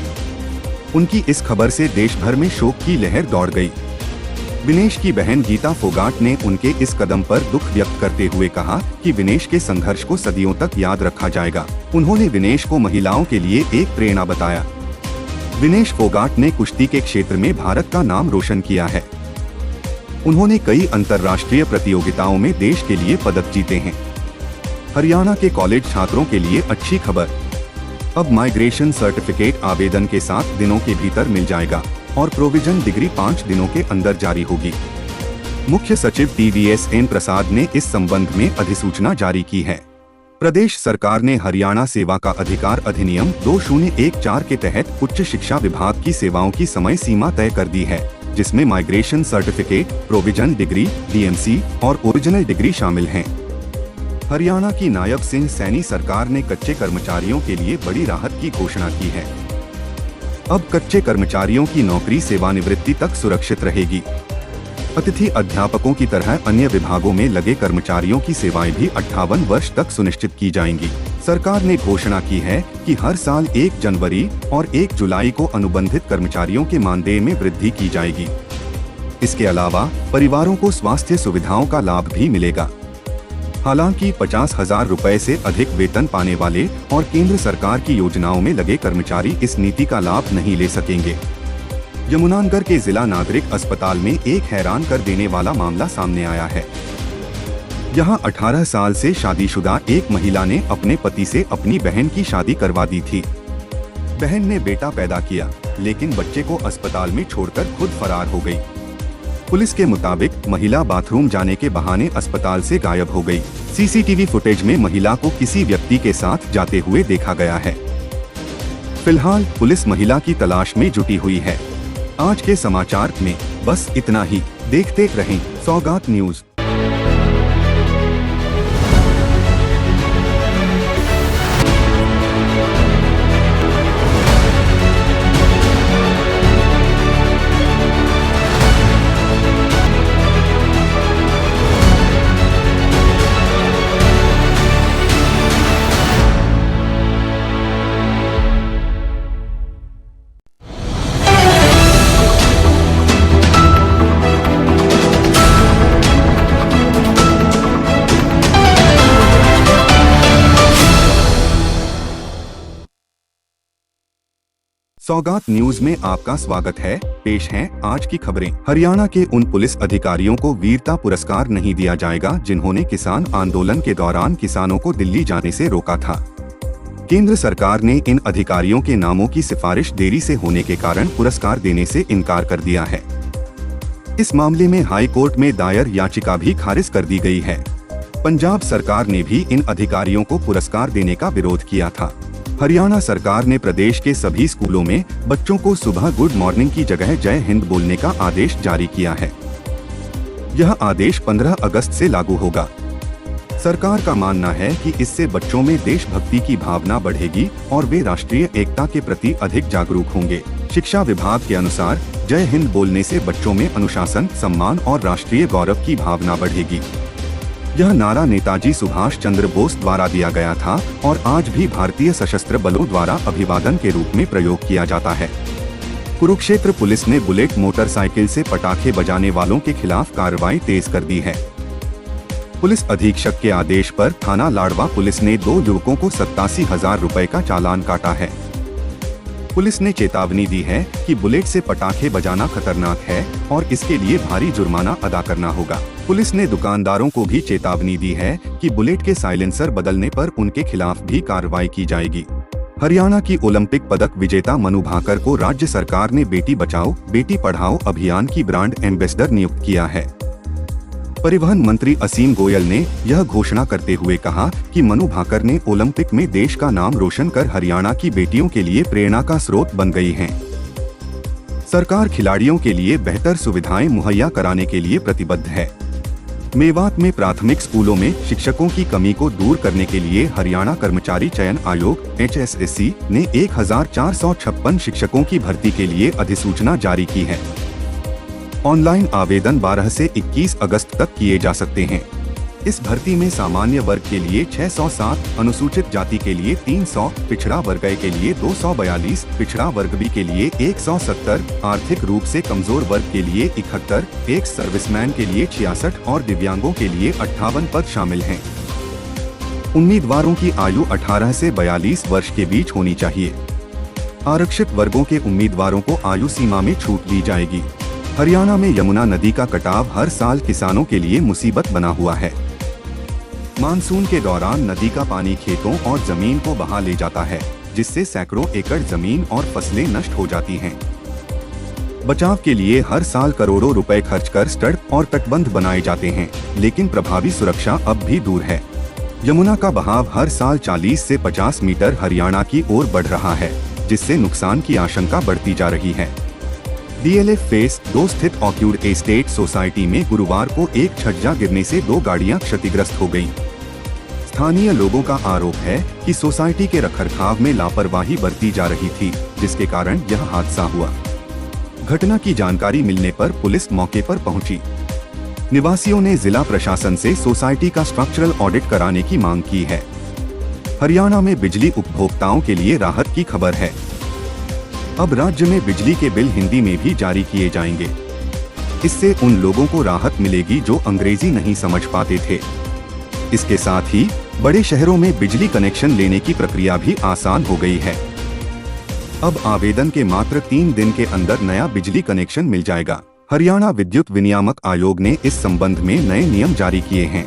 उनकी इस खबर से देश भर में शोक की लहर दौड़ गई। विनेश की बहन गीता फोगाट ने उनके इस कदम पर दुख व्यक्त करते हुए कहा कि विनेश के संघर्ष को सदियों तक याद रखा जाएगा। उन्होंने विनेश को महिलाओं के लिए एक प्रेरणा बताया। विनेश फोगाट ने कुश्ती के क्षेत्र में भारत का नाम रोशन किया है। उन्होंने कई अंतर्राष्ट्रीय प्रतियोगिताओं में देश के लिए पदक जीते हैं। हरियाणा के कॉलेज छात्रों के लिए अच्छी खबर, अब माइग्रेशन सर्टिफिकेट आवेदन के 7 दिनों के भीतर मिल जाएगा और प्रोविजन डिग्री 5 दिनों के अंदर जारी होगी। मुख्य सचिव TVS N प्रसाद ने इस संबंध में अधिसूचना जारी की है। प्रदेश सरकार ने हरियाणा सेवा का अधिकार अधिनियम 2014 के तहत उच्च शिक्षा विभाग की सेवाओं की समय सीमा तय कर दी है, जिसमें migration certificate, provision degree, DMC और ओरिजिनल डिग्री शामिल हैं। हरियाणा की नायब सिंह सैनी सरकार ने कच्चे कर्मचारियों के लिए बड़ी राहत की घोषणा की है। अब कच्चे कर्मचारियों की नौकरी सेवानिवृत्ति तक सुरक्षित रहेगी। अतिथि अध्यापकों की तरह अन्य विभागों में लगे कर्मचारियों की सेवाएं भी 58 वर्ष तक सुनिश्चित की जाएंगी। सरकार ने घोषणा की है कि हर साल 1 जनवरी और 1 जुलाई को अनुबंधित कर्मचारियों के मानदेय में वृद्धि की जाएगी। इसके अलावा परिवारों को स्वास्थ्य सुविधाओं का लाभ भी मिलेगा। हालांकि 50,000 रुपए से अधिक वेतन पाने वाले और केंद्र सरकार की योजनाओं में लगे कर्मचारी इस नीति का लाभ नहीं ले सकेंगे। यमुनानगर के जिला नागरिक अस्पताल में एक हैरान कर देने वाला मामला सामने आया है। यहां 18 साल से शादीशुदा एक महिला ने अपने पति से अपनी बहन की शादी करवा दी थी। बहन ने बेटा पैदा किया। लेकिन बच्चे को अस्पताल में छोड़कर खुद फरार हो गई। पुलिस के मुताबिक महिला बाथरूम जाने के बहाने अस्पताल से गायब हो गई। सीसीटीवी फुटेज में महिला को किसी व्यक्ति के साथ जाते हुए देखा गया है। फिलहाल पुलिस महिला की तलाश में जुटी हुई है। आज के समाचार में बस इतना ही। देखते रहें सौगात न्यूज। सौगात न्यूज में आपका स्वागत है। पेश हैं आज की खबरें। हरियाणा के उन पुलिस अधिकारियों को वीरता पुरस्कार नहीं दिया जाएगा जिन्होंने किसान आंदोलन के दौरान किसानों को दिल्ली जाने से रोका था। केंद्र सरकार ने इन अधिकारियों के नामों की सिफारिश देरी से होने के कारण पुरस्कार देने से इनकार कर दिया है। इस मामले में हाई कोर्ट में दायर याचिका भी खारिज कर दी गई है। पंजाब सरकार ने भी इन अधिकारियों को पुरस्कार देने का विरोध किया था। हरियाणा सरकार ने प्रदेश के सभी स्कूलों में बच्चों को सुबह गुड मॉर्निंग की जगह जय हिंद बोलने का आदेश जारी किया है। यह आदेश 15 अगस्त से लागू होगा। सरकार का मानना है कि इससे बच्चों में देशभक्ति की भावना बढ़ेगी और वे राष्ट्रीय एकता के प्रति अधिक जागरूक होंगे। शिक्षा विभाग के अनुसार जय हिंद बोलने से बच्चों में अनुशासन, सम्मान और राष्ट्रीय गौरव की भावना बढ़ेगी। यह नारा नेताजी सुभाष चंद्र बोस द्वारा दिया गया था और आज भी भारतीय सशस्त्र बलों द्वारा अभिवादन के रूप में प्रयोग किया जाता है। कुरुक्षेत्र पुलिस ने बुलेट मोटरसाइकिल से पटाखे बजाने वालों के खिलाफ कार्रवाई तेज कर दी है। पुलिस अधीक्षक के आदेश पर थाना लाडवा पुलिस ने 2 युवकों को 87,000 रुपए का चालान काटा है। पुलिस ने चेतावनी दी है कि बुलेट से पटाखे बजाना खतरनाक है और इसके लिए भारी जुर्माना अदा करना होगा। पुलिस ने दुकानदारों को भी चेतावनी दी है कि बुलेट के साइलेंसर बदलने पर उनके खिलाफ भी कार्रवाई की जाएगी। हरियाणा की ओलंपिक पदक विजेता मनु भाकर को राज्य सरकार ने बेटी बचाओ बेटी पढ़ाओ अभियान की ब्रांड एम्बेसडर नियुक्त किया है। परिवहन मंत्री असीम गोयल ने यह घोषणा करते हुए कहा कि मनु भाकर ने ओलंपिक में देश का नाम रोशन कर हरियाणा की बेटियों के लिए प्रेरणा का स्रोत बन गई हैं। सरकार खिलाड़ियों के लिए बेहतर सुविधाएं मुहैया कराने के लिए प्रतिबद्ध है। मेवात में प्राथमिक स्कूलों में शिक्षकों की कमी को दूर करने के लिए हरियाणा कर्मचारी चयन आयोग HSSC ने 1456 शिक्षकों की भर्ती के लिए अधिसूचना जारी की है। ऑनलाइन आवेदन 12 से 21 अगस्त तक किए जा सकते हैं। इस भर्ती में सामान्य वर्ग के लिए 607, अनुसूचित जाति के लिए 300, पिछड़ा वर्ग के लिए 242, पिछड़ा वर्ग बी के लिए 170, आर्थिक रूप से कमजोर वर्ग के लिए 71, एक सर्विसमैन के लिए 66 और दिव्यांगों के लिए 58 पद शामिल हैं। उम्मीदवारों की आयु 18 से 42 वर्ष के बीच होनी चाहिए। आरक्षित वर्गों के उम्मीदवारों को आयु सीमा में छूट दी जाएगी। हरियाणा में यमुना नदी का कटाव हर साल किसानों के लिए मुसीबत बना हुआ है। मानसून के दौरान नदी का पानी खेतों और जमीन को बहा ले जाता है, जिससे सैकड़ों एकड़ जमीन और फसलें नष्ट हो जाती हैं। बचाव के लिए हर साल करोड़ों रुपए खर्च कर सड़क और तटबंध बनाए जाते हैं, लेकिन प्रभावी सुरक्षा अब भी दूर है। यमुना का बहाव हर साल 40 से 50 मीटर हरियाणा की ओर बढ़ रहा है, जिससे नुकसान की आशंका बढ़ती जा रही है। DLF फेस 2 स्थित ऑक्यूड एस्टेट सोसाइटी में गुरुवार को एक छज्जा गिरने से 2 गाड़ियां क्षतिग्रस्त हो गईं। स्थानीय लोगों का आरोप है कि सोसाइटी के रखरखाव में लापरवाही बरती जा रही थी, जिसके कारण यह हादसा हुआ। घटना की जानकारी मिलने पर पुलिस मौके पर पहुंची। निवासियों ने जिला प्रशासन से सोसाइटी का स्ट्रक्चरल ऑडिट कराने की मांग की है। हरियाणा में बिजली उपभोक्ताओं के लिए राहत की खबर है। अब राज्य में बिजली के बिल हिंदी में भी जारी किए जाएंगे। इससे उन लोगों को राहत मिलेगी जो अंग्रेजी नहीं समझ पाते थे। इसके साथ ही बड़े शहरों में बिजली कनेक्शन लेने की प्रक्रिया भी आसान हो गई है। अब आवेदन के मात्र 3 दिन के अंदर नया बिजली कनेक्शन मिल जाएगा। हरियाणा विद्युत विनियामक आयोग ने इस संबंध में नए नियम जारी किए हैं।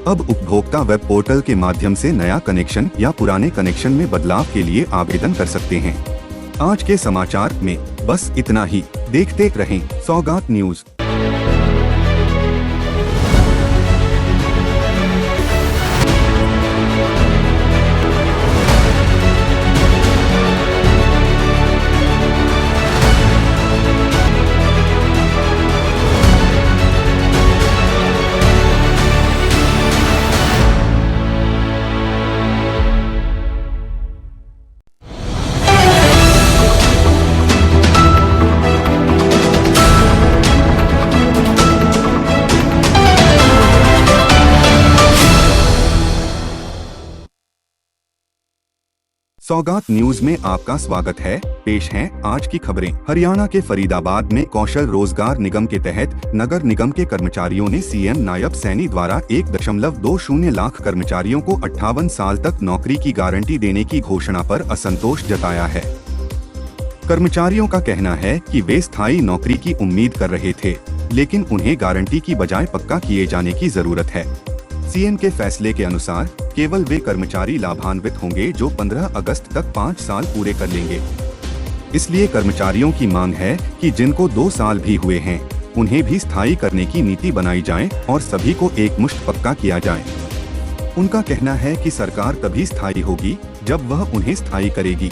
अब उपभोक्ता वेब पोर्टल के माध्यम से नया कनेक्शन या पुराने कनेक्शन में बदलाव के लिए आवेदन कर सकते हैं। आज के समाचार में बस इतना ही। देखते रहें सौगात न्यूज। सौगात न्यूज में आपका स्वागत है। पेश हैं आज की खबरें। हरियाणा के फरीदाबाद में कौशल रोजगार निगम के तहत नगर निगम के कर्मचारियों ने सीएम नायब सैनी द्वारा 1.20 लाख कर्मचारियों को 58 साल तक नौकरी की गारंटी देने की घोषणा पर असंतोष जताया है। कर्मचारियों का कहना है कि वे स्थायी नौकरी की उम्मीद कर रहे थे, लेकिन उन्हें गारंटी की बजाय पक्का किए जाने की जरूरत है। सीएम के फैसले के अनुसार केवल वे कर्मचारी लाभान्वित होंगे जो 15 अगस्त तक 5 साल पूरे कर लेंगे। इसलिए कर्मचारियों की मांग है कि जिनको 2 साल भी हुए हैं उन्हें भी स्थायी करने की नीति बनाई जाए और सभी को एकमुश्त पक्का किया जाए। उनका कहना है कि सरकार तभी स्थायी होगी जब वह उन्हें स्थायी करेगी।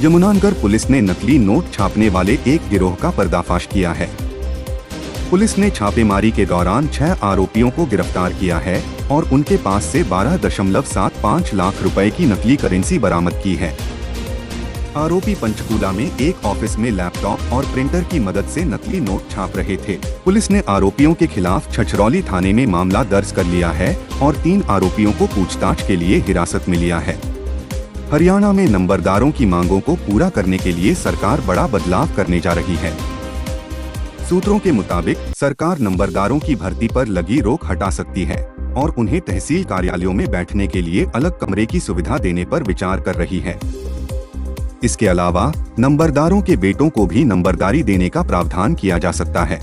यमुनानगर पुलिस ने नकली नोट छापने वाले एक गिरोह का पर्दाफाश किया है। पुलिस ने छापेमारी के दौरान 6 आरोपियों को गिरफ्तार किया है और उनके पास से 12.75 लाख रुपए की नकली करेंसी बरामद की है। आरोपी पंचकूला में एक ऑफिस में लैपटॉप और प्रिंटर की मदद से नकली नोट छाप रहे थे। पुलिस ने आरोपियों के खिलाफ छछरौली थाने में मामला दर्ज कर लिया है और 3 आरोपियों को पूछताछ के लिए हिरासत में लिया है। हरियाणा में नंबरदारों की मांगों को पूरा करने के लिए सरकार बड़ा बदलाव करने जा रही है। सूत्रों के मुताबिक सरकार नंबरदारों की भर्ती पर लगी रोक हटा सकती है और उन्हें तहसील कार्यालयों में बैठने के लिए अलग कमरे की सुविधा देने पर विचार कर रही है। इसके अलावा नंबरदारों के बेटों को भी नंबरदारी देने का प्रावधान किया जा सकता है।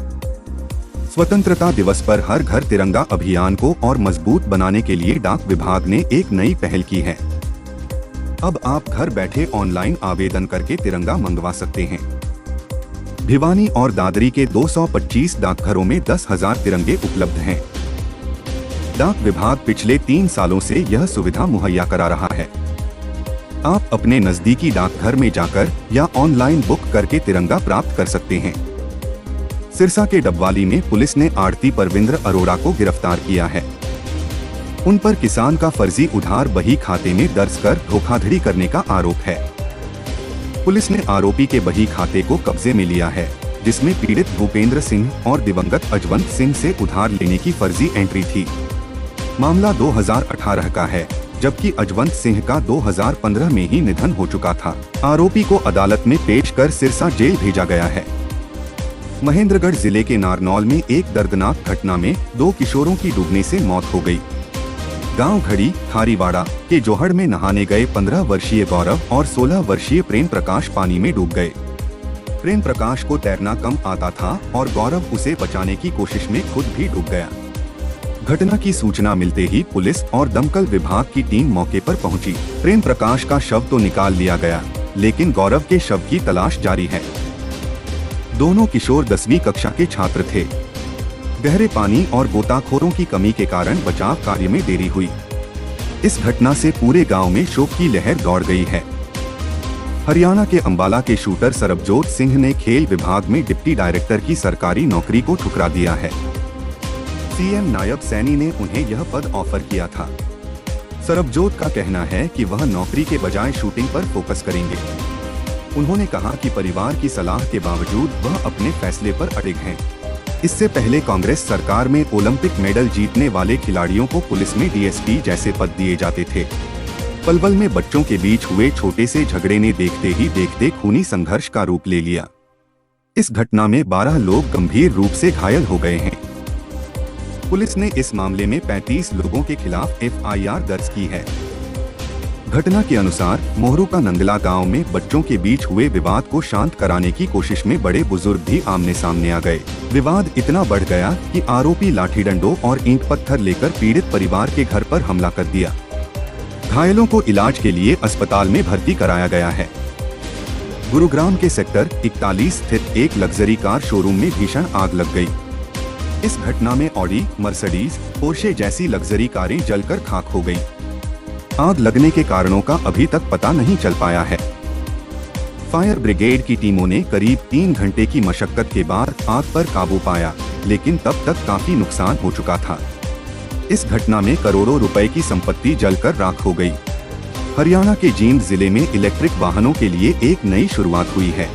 स्वतंत्रता दिवस पर हर घर तिरंगा अभियान को और मजबूत बनाने के लिए डाक विभाग ने एक नई पहल की है। अब आप घर बैठे ऑनलाइन आवेदन करके तिरंगा मंगवा सकते हैं। भिवानी और दादरी के 225 डाकघरों में 10,000 तिरंगे उपलब्ध हैं। डाक विभाग पिछले 3 सालों से यह सुविधा मुहैया करा रहा है। आप अपने नजदीकी डाकघर में जाकर या ऑनलाइन बुक करके तिरंगा प्राप्त कर सकते हैं। सिरसा के डबवाली में पुलिस ने आड़ती परविंद्र अरोड़ा को गिरफ्तार किया है। उन पर किसान का फर्जी उधार बही खाते में दर्ज कर धोखाधड़ी करने का आरोप है। पुलिस ने आरोपी के बही खाते को कब्जे में लिया है, जिसमें पीड़ित भूपेंद्र सिंह और दिवंगत अजवंत सिंह से उधार लेने की फर्जी एंट्री थी। मामला 2018 का है, जबकि अजवंत सिंह का 2015 में ही निधन हो चुका था। आरोपी को अदालत में पेश कर सिरसा जेल भेजा गया है। महेंद्रगढ़ जिले के नारनौल में एक दर्दनाक घटना में 2 किशोरों की डूबने से मौत हो गई। गांव घड़ी खारीवाड़ा के जोहड़ में नहाने गए 15 वर्षीय गौरव और 16 वर्षीय प्रेम प्रकाश पानी में डूब गए। प्रेम प्रकाश को तैरना कम आता था और गौरव उसे बचाने की कोशिश में खुद भी डूब गया। घटना की सूचना मिलते ही पुलिस और दमकल विभाग की टीम मौके पर पहुंची। प्रेम प्रकाश का शव तो निकाल लिया गया, लेकिन गौरव के शव की तलाश जारी है। दोनों किशोर 10वीं कक्षा के छात्र थे। गहरे पानी और गोताखोरों की कमी के कारण बचाव कार्य में देरी हुई। इस घटना से पूरे गांव में शोक की लहर दौड़ गई है। हरियाणा के अंबाला के शूटर सरबजोत सिंह ने खेल विभाग में डिप्टी डायरेक्टर की सरकारी नौकरी को ठुकरा दिया है। सीएम नायब सैनी ने उन्हें यह पद ऑफर किया था। सरबजोत का कहना है कि वह नौकरी के बजाय शूटिंग पर फोकस करेंगे। उन्होंने कहा कि परिवार की सलाह के बावजूद वह अपने फैसले पर अड़िग हैं। इससे पहले कांग्रेस सरकार में ओलंपिक मेडल जीतने वाले खिलाड़ियों को पुलिस में डीएसपी जैसे पद दिए जाते थे। पलवल में बच्चों के बीच हुए छोटे से झगड़े ने देखते ही देखते खूनी संघर्ष का रूप ले लिया। इस घटना में 12 लोग गंभीर रूप से घायल हो गए हैं। पुलिस ने इस मामले में 35 लोगों के खिलाफ एफआईआर दर्ज की है। घटना के अनुसार मोहरू का नंदला गांव में बच्चों के बीच हुए विवाद को शांत कराने की कोशिश में बड़े बुजुर्ग भी आमने सामने आ गए। विवाद इतना बढ़ गया कि आरोपी लाठी डंडों और ईंट पत्थर लेकर पीड़ित परिवार के घर पर हमला कर दिया। घायलों को इलाज के लिए अस्पताल में भर्ती कराया गया है। गुरुग्राम के सेक्टर 41 स्थित एक लग्जरी कार शोरूम में भीषण आग लग गई। इस घटना में ऑडी, मर्सिडीज, पोर्शे जैसी लग्जरी कारें जलकर खाक हो गईं। आग लगने के कारणों का अभी तक पता नहीं चल पाया है। फायर ब्रिगेड की टीमों ने करीब 3 घंटे की मशक्कत के बाद आग पर काबू पाया, लेकिन तब तक काफी नुकसान हो चुका था। इस घटना में करोड़ों रुपए की संपत्ति जलकर राख हो गई। हरियाणा के जींद जिले में इलेक्ट्रिक वाहनों के लिए एक नई शुरुआत हुई है।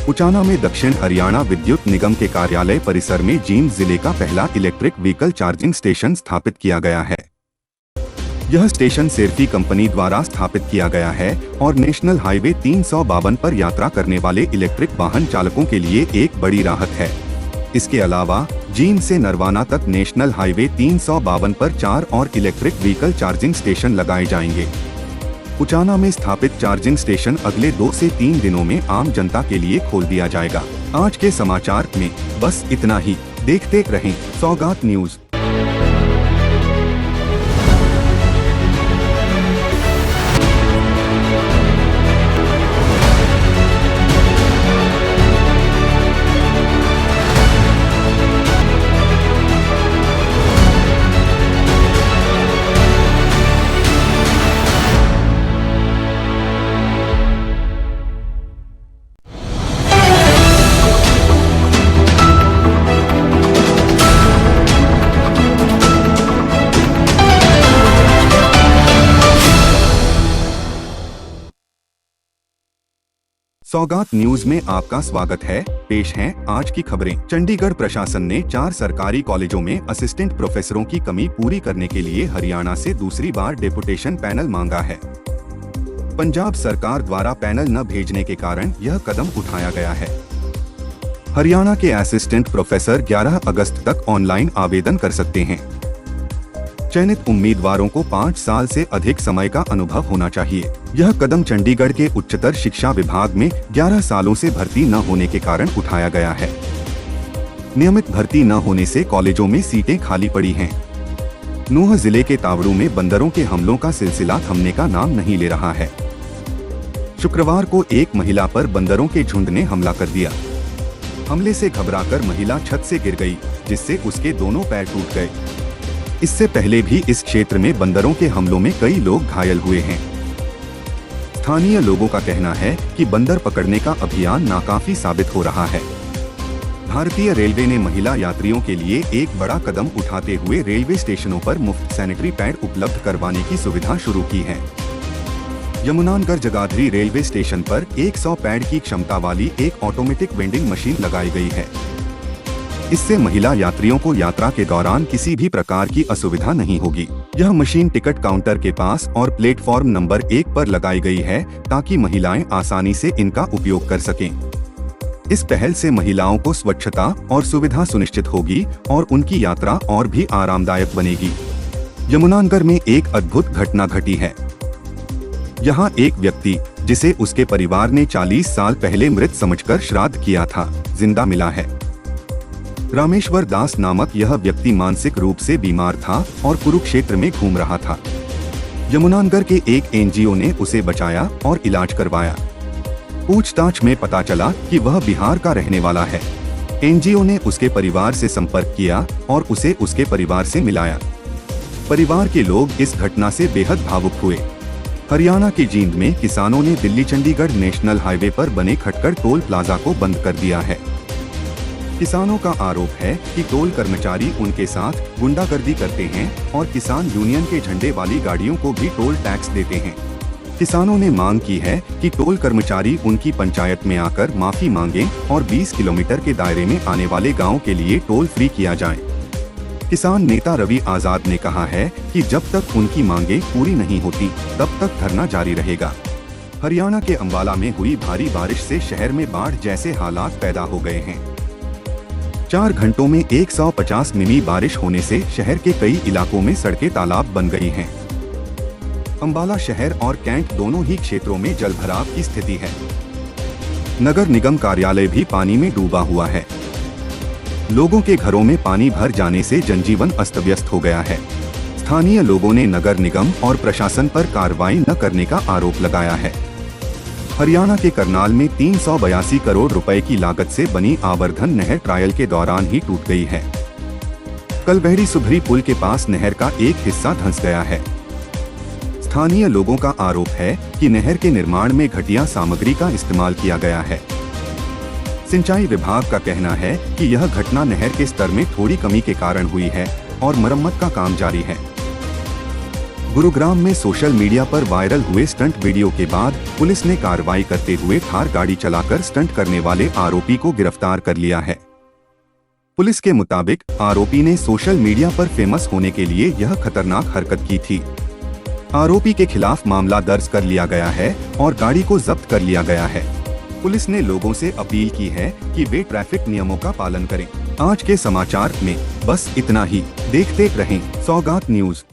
उचाना में दक्षिण हरियाणा विद्युत निगम के कार्यालय परिसर में जींद जिले का पहला इलेक्ट्रिक व्हीकल चार्जिंग स्टेशन स्थापित किया गया है। यह स्टेशन सेर्फी कंपनी द्वारा स्थापित किया गया है और नेशनल हाईवे 352 पर यात्रा करने वाले इलेक्ट्रिक वाहन चालकों के लिए एक बड़ी राहत है। इसके अलावा जींद से नरवाना तक नेशनल हाईवे 352 पर 4 और इलेक्ट्रिक व्हीकल चार्जिंग स्टेशन लगाए जाएंगे। उचाना में स्थापित चार्जिंग स्टेशन अगले 2 से 3 दिनों में आम जनता के लिए खोल दिया जाएगा। आज के समाचार में बस इतना ही। देखते रहें सौगात न्यूज। सौगात न्यूज में आपका स्वागत है। पेश हैं आज की खबरें। चंडीगढ़ प्रशासन ने 4 सरकारी कॉलेजों में असिस्टेंट प्रोफेसरों की कमी पूरी करने के लिए हरियाणा से दूसरी बार डेपुटेशन पैनल मांगा है। पंजाब सरकार द्वारा पैनल न भेजने के कारण यह कदम उठाया गया है। हरियाणा के असिस्टेंट प्रोफेसर 11 अगस्त तक ऑनलाइन आवेदन कर सकते हैं। चयनित उम्मीदवारों को 5 साल से अधिक समय का अनुभव होना चाहिए। यह कदम चंडीगढ़ के उच्चतर शिक्षा विभाग में 11 सालों से भर्ती न होने के कारण उठाया गया है। नियमित भर्ती न होने से कॉलेजों में सीटें खाली पड़ी हैं। नूंह जिले के तावड़ू में बंदरों के हमलों का सिलसिला थमने का नाम नहीं ले रहा है। शुक्रवार को एक महिला पर बंदरों के झुंड ने हमला कर दिया। हमले से घबराकर महिला छत से गिर गई, जिससे उसके दोनों पैर टूट गए। इससे पहले भी इस क्षेत्र में बंदरों के हमलों में कई लोग घायल हुए हैं। स्थानीय लोगों का कहना है कि बंदर पकड़ने का अभियान नाकाफी साबित हो रहा है। भारतीय रेलवे ने महिला यात्रियों के लिए एक बड़ा कदम उठाते हुए रेलवे स्टेशनों पर मुफ्त सैनिटरी पैड उपलब्ध करवाने की सुविधा शुरू की है। यमुनानगर जगाधरी रेलवे स्टेशन पर 100 पैड की क्षमता वाली एक ऑटोमेटिक वेंडिंग मशीन लगाई गई है। इससे महिला यात्रियों को यात्रा के दौरान किसी भी प्रकार की असुविधा नहीं होगी। यह मशीन टिकट काउंटर के पास और प्लेटफॉर्म नंबर 1 पर लगाई गई है, ताकि महिलाएं आसानी से इनका उपयोग कर सकें। इस पहल से महिलाओं को स्वच्छता और सुविधा सुनिश्चित होगी और उनकी यात्रा और भी आरामदायक बनेगी। यमुनानगर में एक अद्भुत घटना घटी है। यहाँ एक व्यक्ति, जिसे उसके परिवार ने 40 साल पहले मृत समझकर श्राद्ध किया था, जिंदा मिला है। रामेश्वर दास नामक यह व्यक्ति मानसिक रूप से बीमार था और कुरुक्षेत्र में घूम रहा था। यमुनानगर के एक एनजीओ ने उसे बचाया और इलाज करवाया। पूछताछ में पता चला कि वह बिहार का रहने वाला है। एनजीओ ने उसके परिवार से संपर्क किया और उसे उसके परिवार से मिलाया। परिवार के लोग इस घटना से बेहद भावुक हुए। हरियाणा के जींद में किसानों ने दिल्ली चंडीगढ़ नेशनल हाईवे पर बने खटकड़ टोल प्लाजा को बंद कर दिया है। किसानों का आरोप है कि टोल कर्मचारी उनके साथ गुंडागर्दी करते हैं और किसान यूनियन के झंडे वाली गाड़ियों को भी टोल टैक्स देते हैं। किसानों ने मांग की है कि टोल कर्मचारी उनकी पंचायत में आकर माफी मांगें और 20 किलोमीटर के दायरे में आने वाले गाँव के लिए टोल फ्री किया जाए। किसान नेता रवि आजाद ने कहा है कि जब तक उनकी मांगे पूरी नहीं होती, तब तक धरना जारी रहेगा। हरियाणा के अंबाला में हुई भारी बारिश से शहर में बाढ़ जैसे हालात पैदा हो गए हैं। 4 घंटों में 150 मिमी बारिश होने से शहर के कई इलाकों में सड़कें तालाब बन गई हैं। अंबाला शहर और कैंट दोनों ही क्षेत्रों में जलभराव की स्थिति है। नगर निगम कार्यालय भी पानी में डूबा हुआ है। लोगों के घरों में पानी भर जाने से जनजीवन अस्त व्यस्त हो गया है। स्थानीय लोगों ने नगर निगम और प्रशासन पर कार्रवाई न करने का आरोप लगाया है। हरियाणा के करनाल में 382 करोड़ रुपए की लागत से बनी आवर्धन नहर ट्रायल के दौरान ही टूट गई है। कलबहड़ी सुभरी पुल के पास नहर का एक हिस्सा धंस गया है। स्थानीय लोगों का आरोप है कि नहर के निर्माण में घटिया सामग्री का इस्तेमाल किया गया है। सिंचाई विभाग का कहना है कि यह घटना नहर के स्तर में थोड़ी कमी के कारण हुई है और मरम्मत का काम जारी है। गुरुग्राम में सोशल मीडिया पर वायरल हुए स्टंट वीडियो के बाद पुलिस ने कार्रवाई करते हुए थार गाड़ी चलाकर स्टंट करने वाले आरोपी को गिरफ्तार कर लिया है। पुलिस के मुताबिक आरोपी ने सोशल मीडिया पर फेमस होने के लिए यह खतरनाक हरकत की थी। आरोपी के खिलाफ मामला दर्ज कर लिया गया है और गाड़ी को जब्त कर लिया गया है। पुलिस ने लोगों से अपील की है कि वे ट्रैफिक नियमों का पालन करें। आज के समाचार में बस इतना ही। देखते रहें सौगात न्यूज।